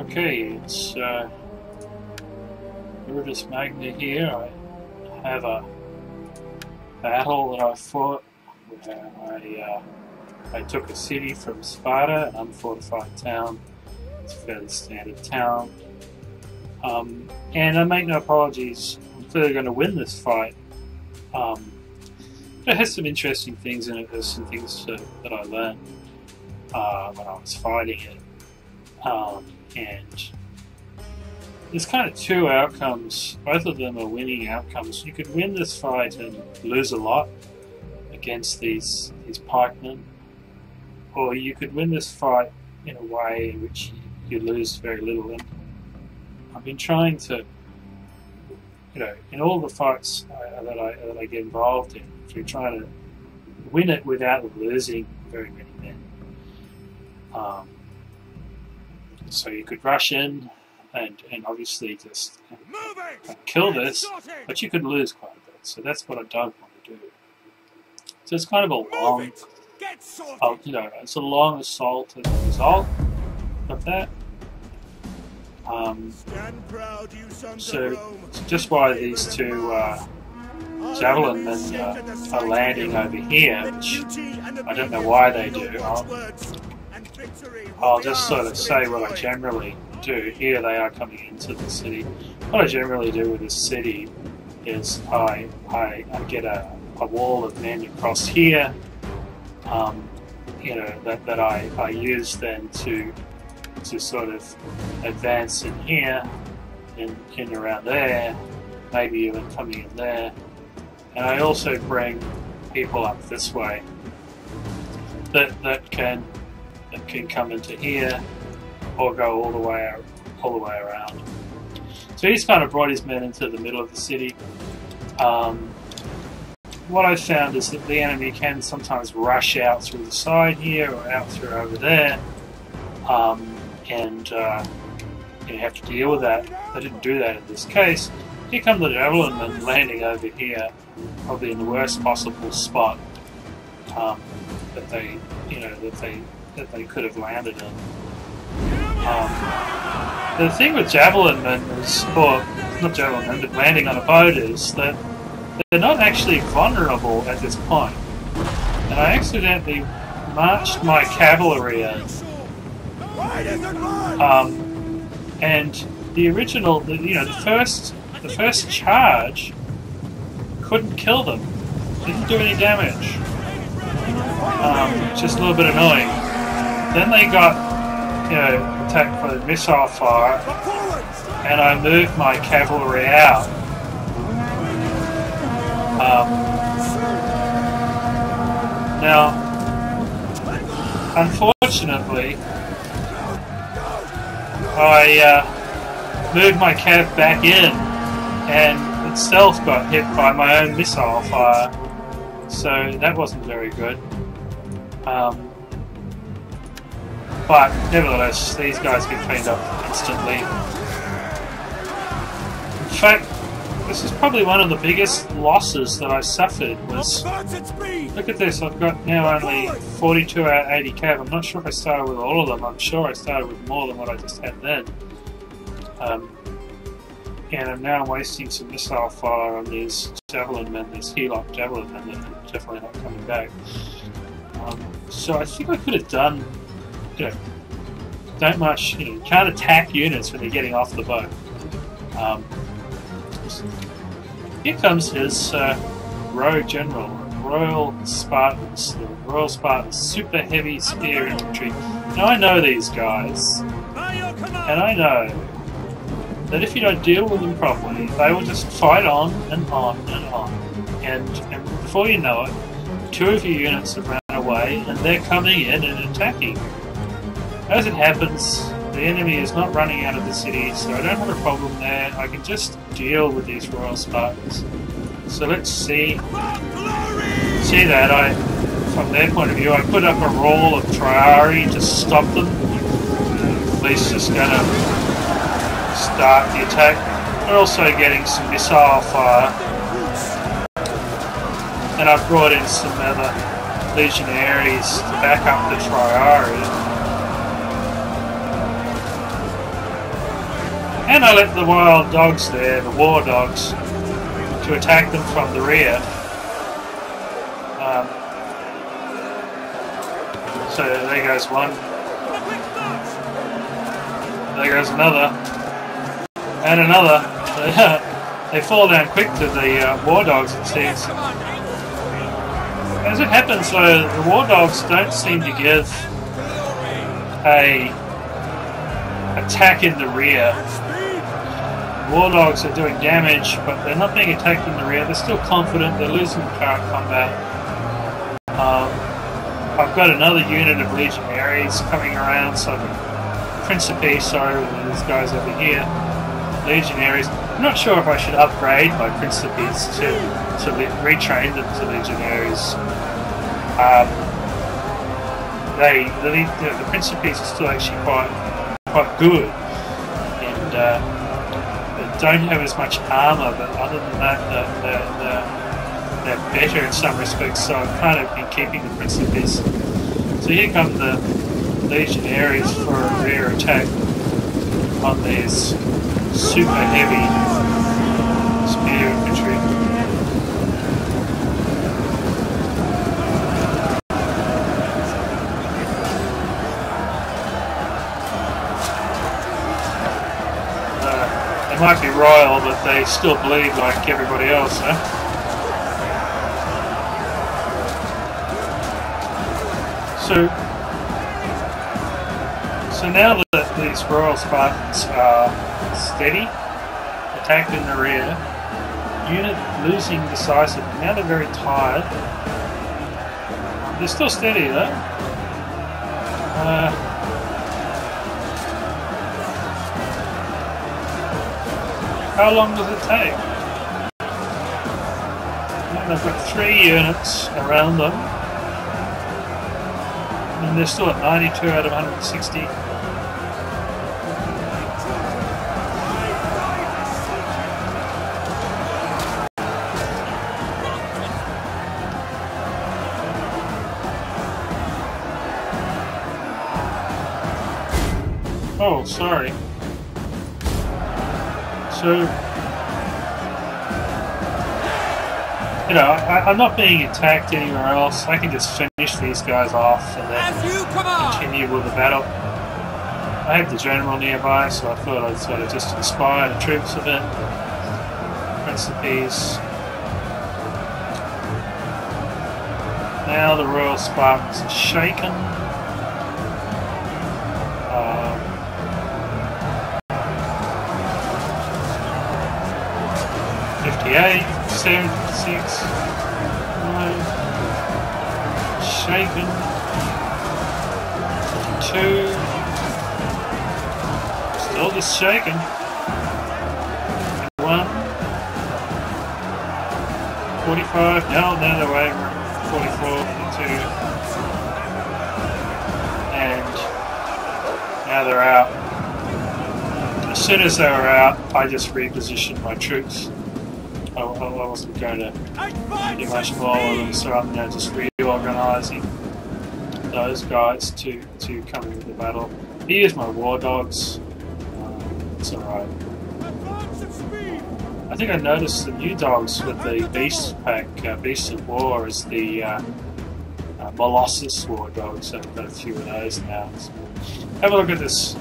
Okay, it's Rivers Magna here. I have a battle that I fought where I took a city from Sparta, an unfortified town. It's a fairly standard town. And I make no apologies. I'm clearly going to win this fight. It has some interesting things in it. There's some things that I learned when I was fighting it. And there's kind of two outcomes. Both of them are winning outcomes. You could win this fight and lose a lot against these pikemen, or you could win this fight in a way in which you lose very little. And I've been trying to, in all the fights that I get involved in, you're trying to win it without losing very many men. So you could rush in and obviously just kill this, but you could lose quite a bit. So that's what I don't want to do. So it's kind of a long, it's a long assault as a result of that. So just why these two javelin men are landing over here, which I don't know why they do. I'll just sort of say what I generally do. Here they are coming into the city. What I generally do with this city is I get a wall of men across here, that I use then to sort of advance in here, in around there, maybe even coming in there. And I also bring people up this way that can come into here or go all the way around. So he's kind of brought his men into the middle of the city. What I've found is that the enemy can sometimes rush out through the side here or out through over there, and you have to deal with that. They didn't do that in this case. Here come the javelin men landing over here, probably in the worst possible spot that they could have landed in. The thing with javelin men is, or not javelin men, but landing on a boat, is that they're not actually vulnerable at this point. And I accidentally marched my cavalry in. And the original, the first charge couldn't kill them. Didn't do any damage. Just a little bit annoying. Then they got, attacked by the missile fire, and I moved my cavalry out. Now, unfortunately, I moved my cav back in, and itself got hit by my own missile fire, so that wasn't very good. But nevertheless, these guys get cleaned up instantly. In fact, this is probably one of the biggest losses that I suffered. Look at this, I've got now only 42 out of 80 cav. I'm not sure if I started with all of them. I'm sure I started with more than what I just had then. And I'm now wasting some missile fire on these javelin men, these Helok javelin men that are definitely not coming back. So I think I could have done, don't much, can't attack units when they're getting off the boat. Here comes his rogue general, Royal Spartans, the Royal Spartans, Super Heavy Spear Infantry. Now I know these guys, and I know that if you don't deal with them properly, they will just fight on and on and on. And before you know it, two of your units have run away and they're coming in and attacking. As it happens, the enemy is not running out of the city, so I don't have a problem there. I can just deal with these Royal Spartans. So let's see. See that from their point of view, I put up a roll of Triari to stop them. At least just gonna start the attack. We're also getting some missile fire, and I've brought in some other legionaries to back up the Triari. And I let the wild dogs there, the war dogs, to attack them from the rear. So there goes one. There goes another. And another. They fall down quick to the war dogs, it seems. As it happens though, the war dogs don't seem to give a attack in the rear. War dogs are doing damage, but they're not being attacked in the rear. They're still confident. They're losing current combat. I've got another unit of legionaries coming around, so the Principe, sorry, these guys over here, legionaries. I'm not sure if I should upgrade my Principes to retrain them to legionaries. The Principes are still actually quite good, and they don't have as much armour, but other than that, they're better in some respects, so I've kind of been keeping the Principes. So here come the legionaries for a rear attack on these super heavy spear infantry. They might be royal, but they still bleed like everybody else, huh? So now that these Royal Spartans are steady, attacked in the rear, unit losing decisive, now they're very tired. They're still steady though. How long does it take? Well, they've got 3 units around them. And they're still at 92 out of 160. Oh, sorry. So, you know, I'm not being attacked anywhere else. I can just finish these guys off and then continue with the battle. I have the general nearby, so I thought I'd sort of just inspire the troops a bit. Principes. Now the Royal Spartans are shaken. 58, 76, 9, shaken, 2, still just shaken, 1, 45, now they're away, 44, 42, and now they're out. As soon as they were out, I just repositioned my troops. I wasn't going to do much more of them, so I'm now just reorganising those guys to come into the battle. Here's my war dogs. It's alright. I think I noticed the new dogs with the Beast Pack, Beasts of War, is the Molossus war dogs. I've got a few of those now. So have a look at this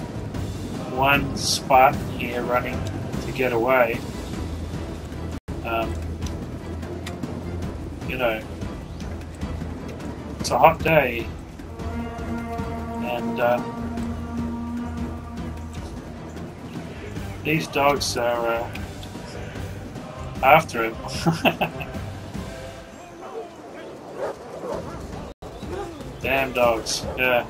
one Spartan here running to get away. You know, it's a hot day, and these dogs are after him. Damn dogs, yeah.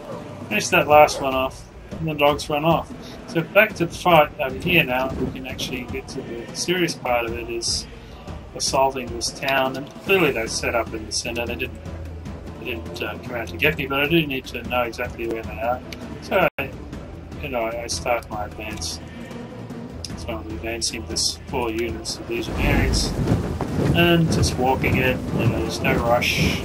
Finish that last one off, and the dogs run off. So back to the fight over here now, we can actually get to the serious part of it, is assaulting this town, and clearly they're set up in the centre. They didn't come out to get me, but I do need to know exactly where they are. So, I start my advance. So I'm advancing this 4 units of legionaries, and just walking in. There's no rush.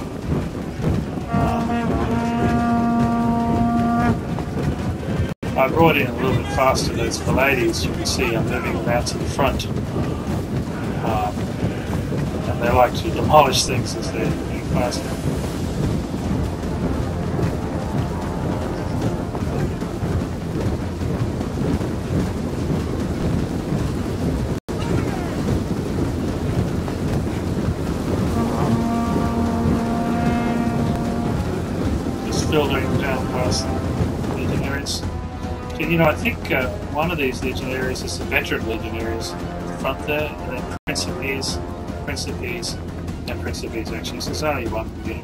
I brought in a little bit faster those Pallades. You can see I'm moving them out to the front. And they like to demolish things as they're moving faster. Filtering down past legionaries. You know, I think one of these legionaries is the veteran legionaries at the front there, and then Principes, and Principes actually. So there's only one unit.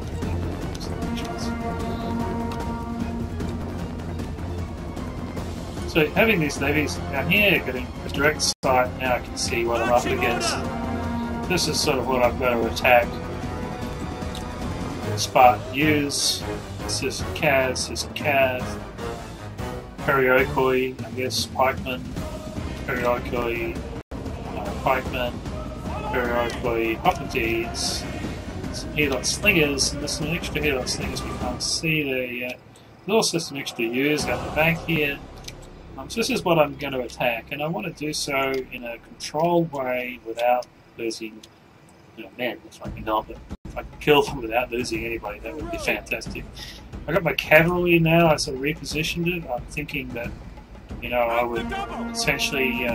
So having these levies down here, getting a direct sight, now I can see what I'm up against. This is sort of what I've got to attack. Spartan use. This is Kaz, this is Cav, Periokoi, I guess, Pikemen, Periokoi, Pikemen, Periokoi, Hoplites, some Helot Slingers, and there's some extra Helot Slingers we can't see there yet. There's also some extra U's at the back here. So this is what I'm going to attack, and I want to do so in a controlled way without losing men, if I can help it. If I can kill them without losing anybody, that would be fantastic. I got my cavalry now. I sort of repositioned it. I'm thinking that, I would essentially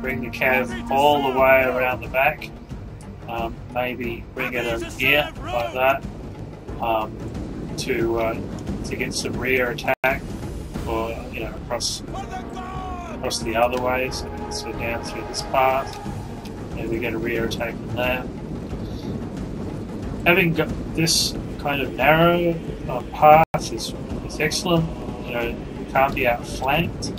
bring the cav all the way around the back. Maybe bring it in here like that to get some rear attack, or across the other way. So down through this path, and we get a rear attack from there. Having got this kind of narrow path is excellent. You can't be outflanked,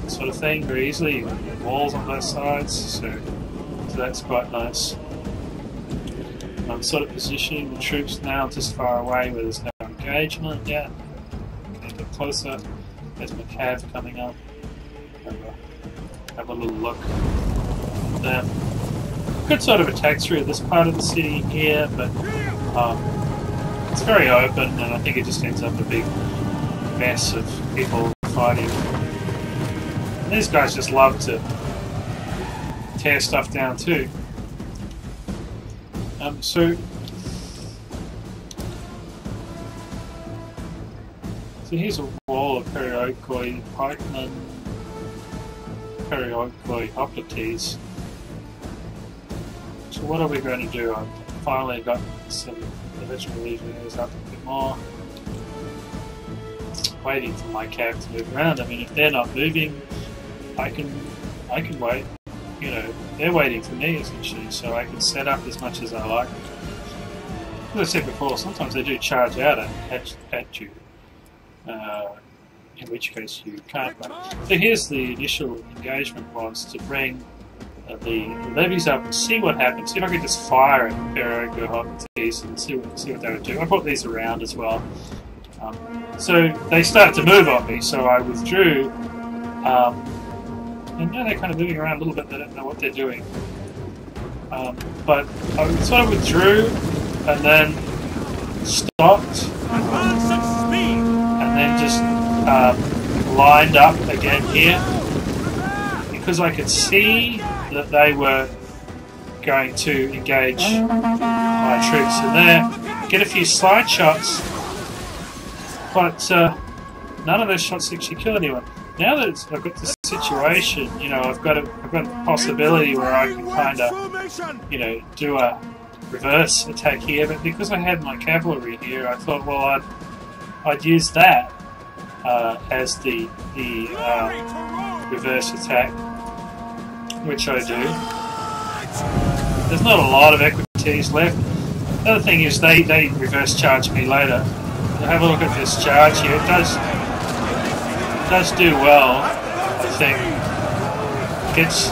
sort of thing, very easily. You have walls on both sides, so that's quite nice. I'm sort of positioning the troops now just far away where there's no engagement yet. Okay, a bit closer. There's my cav coming up. Have a little look there. Could sort of attack through this part of the city here, but it's very open, and I think it just ends up a big mess of people fighting. And these guys just love to tear stuff down too. So here's a wall of Periokoi Pikemen, Periokoi Hoplites. So what are we going to do? I've finally got some veteran legionaries up a bit more. Waiting for my cav to move around. I mean, if they're not moving, I can wait. They're waiting for me essentially, so I can set up as much as I like. As I said before, sometimes they do charge out at you, in which case you can't. So here's the initial engagement was to bring the levies up and see what happens. See if I could just fire at the Periokoi Hoplites and see what they would do. I brought these around as well. So they started to move on me, so I withdrew. And now they're kind of moving around a little bit. They don't know what they're doing. But I sort of withdrew and then stopped, and then just lined up again here, because I could see that they were going to engage my troops in there, get a few slide shots, but none of those shots actually kill anyone. Now that I've got this situation, I've got a possibility where I can kind of, do a reverse attack here. But because I had my cavalry here, I thought, well, I'd use that as the reverse attack, which I do. There's not a lot of equities left. The other thing is they reverse charge me later. Have a look at this charge here. It does do well, I think. Gets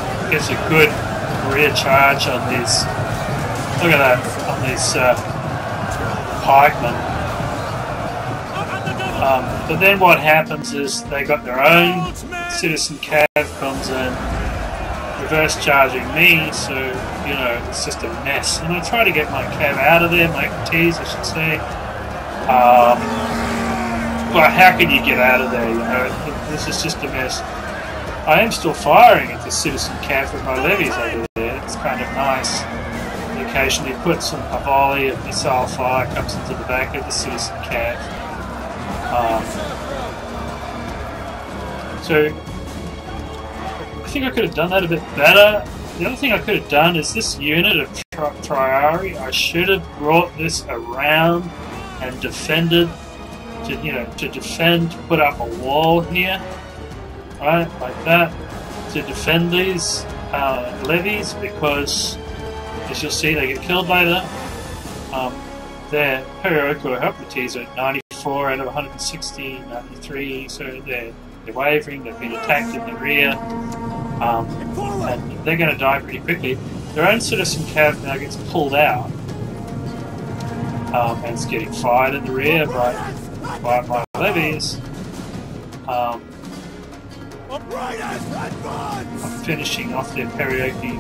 a good rear charge on these. Look at that, on these pikemen. But then what happens is they got their own citizen cav comes in, reverse charging me, so it's just a mess. And I try to get my cav out of there, my tees I should say. Well, how can you get out of there? You know, this is just a mess. I am still firing at the citizen camp with my levies over there. It's kind of nice. He occasionally puts a volley of missile fire comes into the back of the citizen camp. So I think I could have done that a bit better. The other thing I could have done is this unit of Triari. I should have brought this around and defended. To defend, put up a wall here, right, like that, to defend these levies, because as you'll see, they get killed later. Their periodical abilities are 94 out of 160, 93, so they're wavering, they've been attacked in the rear, and they're going to die pretty quickly. Their own citizen cav now gets pulled out, and it's getting fired in the rear by my levies. I'm finishing off their karaoke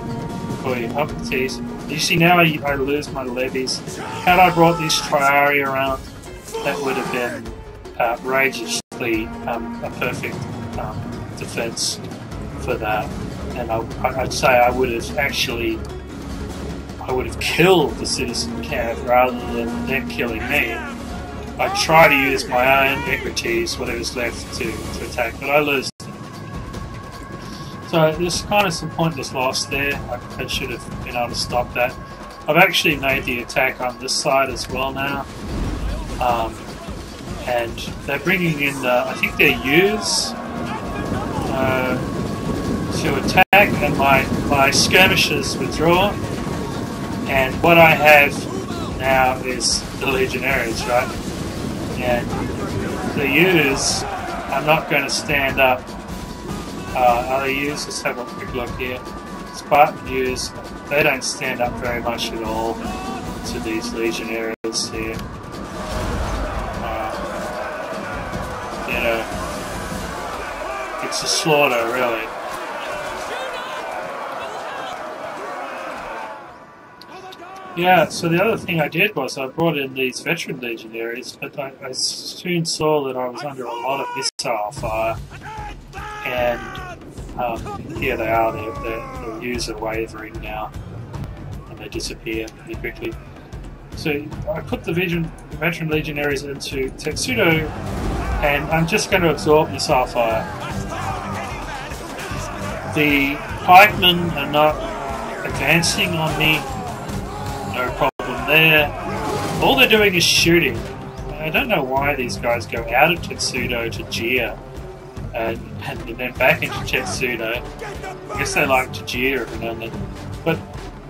abilities. You see now I lose my levies. Had I brought these Triari around, that would have been outrageously a perfect defense for that. And I'd say I would have killed the citizen cav rather than them killing me. I try to use my own equities, whatever's left, to attack, but I lose them. So there's kind of some pointless loss there. I should have been able to stop that. I've actually made the attack on this side as well now. And they're bringing in, I think they're U's to attack, and my skirmishers withdraw. And what I have now is the Legionaries, right? And the U's are not going to stand up. Other U's, let's have a quick look here. Spartan U's, they don't stand up very much at all to these Legionaries here. You know, it's a slaughter, really. Yeah, so the other thing I did was I brought in these veteran legionaries, but I soon saw that I was under a lot of missile fire, and here they are, the U's are wavering now, and they disappear pretty quickly. So I put the veteran legionaries into Tetsudo, and I'm just going to absorb missile fire. The pikemen are not advancing on me. No problem there. All they're doing is shooting. I don't know why these guys go out of Tetsudo to Gia and then back into Tetsudo. I guess they like to Gia every now and then. But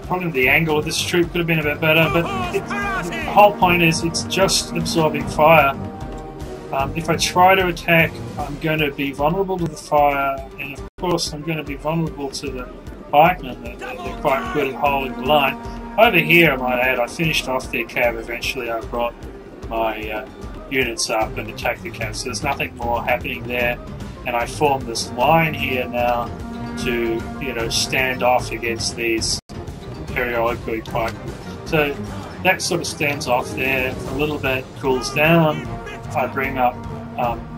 probably the angle of this troop could have been a bit better. But the whole point is it's just absorbing fire. If I try to attack, I'm going to be vulnerable to the fire, and of course I'm going to be vulnerable to the pikemen. They're quite good at holding the line. Over here, I might add, I finished off their cav eventually. I brought my units up and attacked the cav, so there's nothing more happening there. And I formed this line here now to, stand off against these periodically pikemen. So that sort of stands off there for a little bit, cools down. I bring up,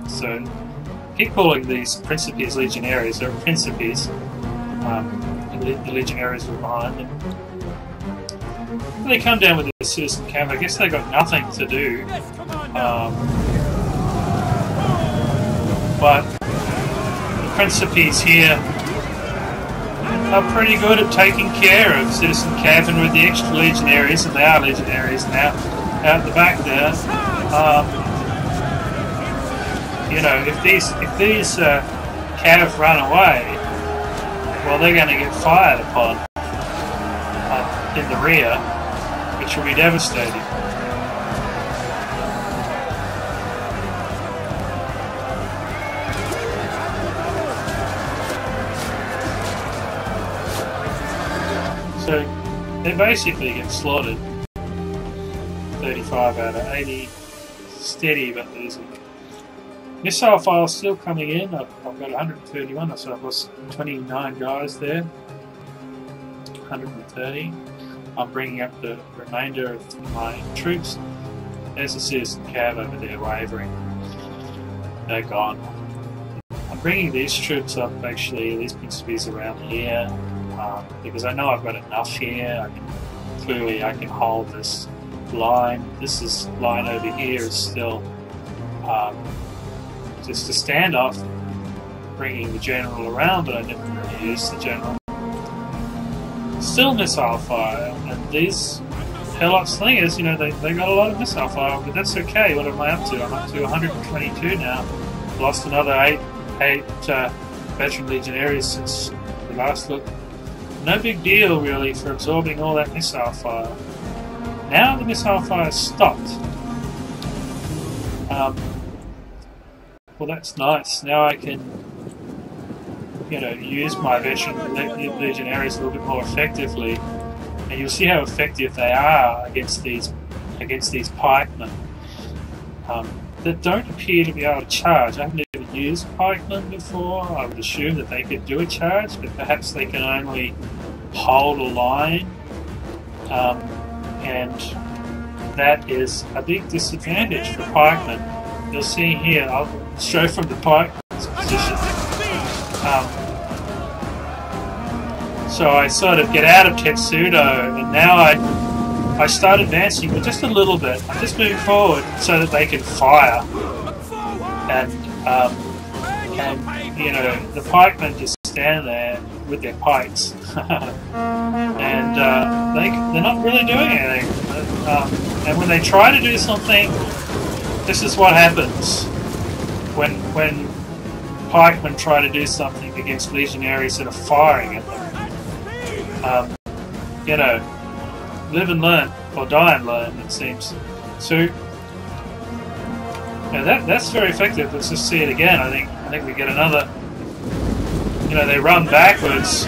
so I keep calling these Principes Legionaries. They're Principes. The Legionaries were behind them. They come down with the citizen camp. I guess they got nothing to do. But the Principes here are pretty good at taking care of citizen camp, and with the extra legionaries, and they are legionaries now, out the back there. If these cav run away, well, they're going to get fired upon in the rear, which will be devastating. So they basically get slaughtered. 35 out of 80, steady but losing. Missile fire still coming in. I've got 131, so I've lost 29 guys there. 130. I'm bringing up the remainder of my troops. There's a citizen cav over there wavering. They're gone. I'm bringing these troops up, actually, these Principes around here, because I know I've got enough here. Clearly I can hold this line. This line over here is still just a standoff, bringing the general around, but I didn't really use the general. Still missile fire, and these Helots thing is, they got a lot of missile fire, but that's okay. What am I up to? I'm up to 122 now. Lost another eight veteran legionaries since the last look. No big deal really for absorbing all that missile fire. Now the missile fire stopped. Well, that's nice. Now I can, use my veteran legionaries a little bit more effectively, and you'll see how effective they are against these pikemen that don't appear to be able to charge. I haven't even used pikemen before. I would assume that they could do a charge, but perhaps they can only hold a line, and that is a big disadvantage for pikemen. You'll see here, I'll show from the pikemen's position. So I sort of get out of Tetsudo, and now I start advancing, but just a little bit. I'm just moving forward so that they can fire, and the pikemen just stand there with their pikes, and they're not really doing anything. And when they try to do something, this is what happens when pikemen try to do something against legionaries that are firing at them. Live and learn, or die and learn, it seems. So, that's very effective. Let's just see it again. I think we get another. They run backwards.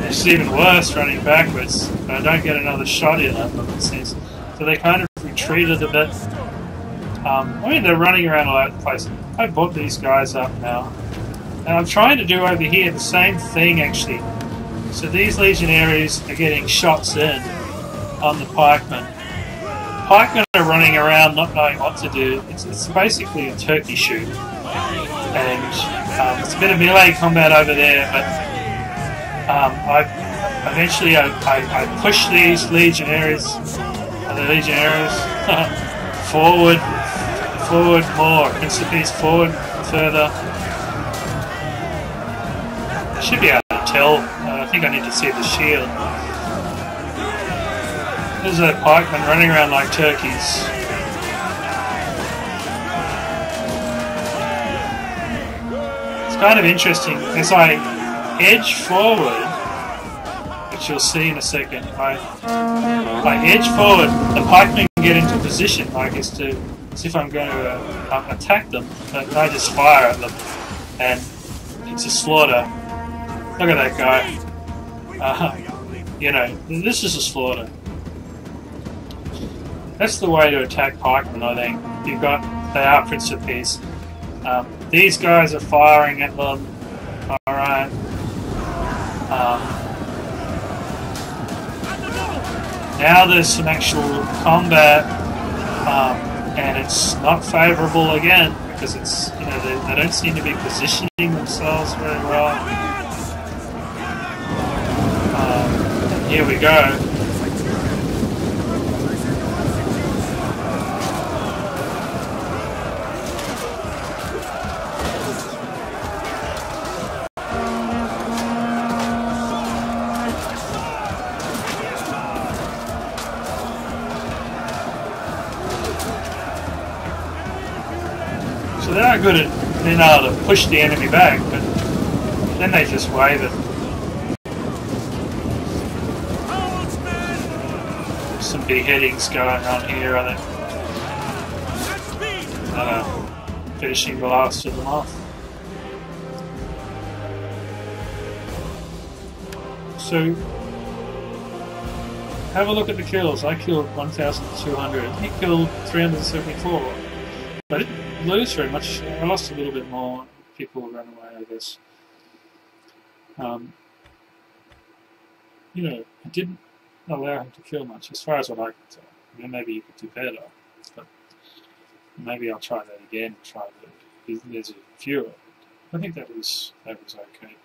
It's even worse running backwards. But I don't get another shot in at them, it seems. So they kind of retreated a bit. They're running around all over the place. I bought these guys up now. And I'm trying to do over here the same thing, actually. So these legionaries are getting shots in on the pikemen. Pikemen are running around not knowing what to do. It's basically a turkey shoot. And it's a bit of melee combat over there, but I push these legionaries forward more, Principes forward further. I should be able to tell. I think I need to see the shield. There's a pikeman running around like turkeys. It's kind of interesting. As I edge forward, which you'll see in a second, I edge forward, the pikemen get into position, as if I'm going to attack them, but I just fire at them, and it's a slaughter. Look at that guy. This is a slaughter. That's the way to attack pikemen, I think. They are Principes. These guys are firing at them. Alright. Now there's some actual combat, and it's not favourable again, because it's, they don't seem to be positioning themselves very well. Here we go. So they are good at being able to push the enemy back, but then they just wave it. Some beheadings going on here, I think. Finishing the last of them off. So, have a look at the kills. I killed 1,200. He killed 374. But I didn't lose very much. I lost a little bit more. People ran away, I guess. I didn't allow him to kill much, as far as what I could tell. Maybe you could do better. But Maybe I'll try that again. There's a few. I think that was okay.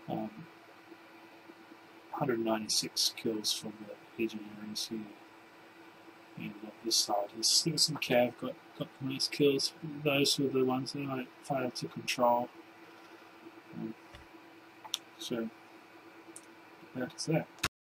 196 kills from the legionaries here. And on this side, there's some cav got the most kills. Those were the ones that I failed to control. So that's that.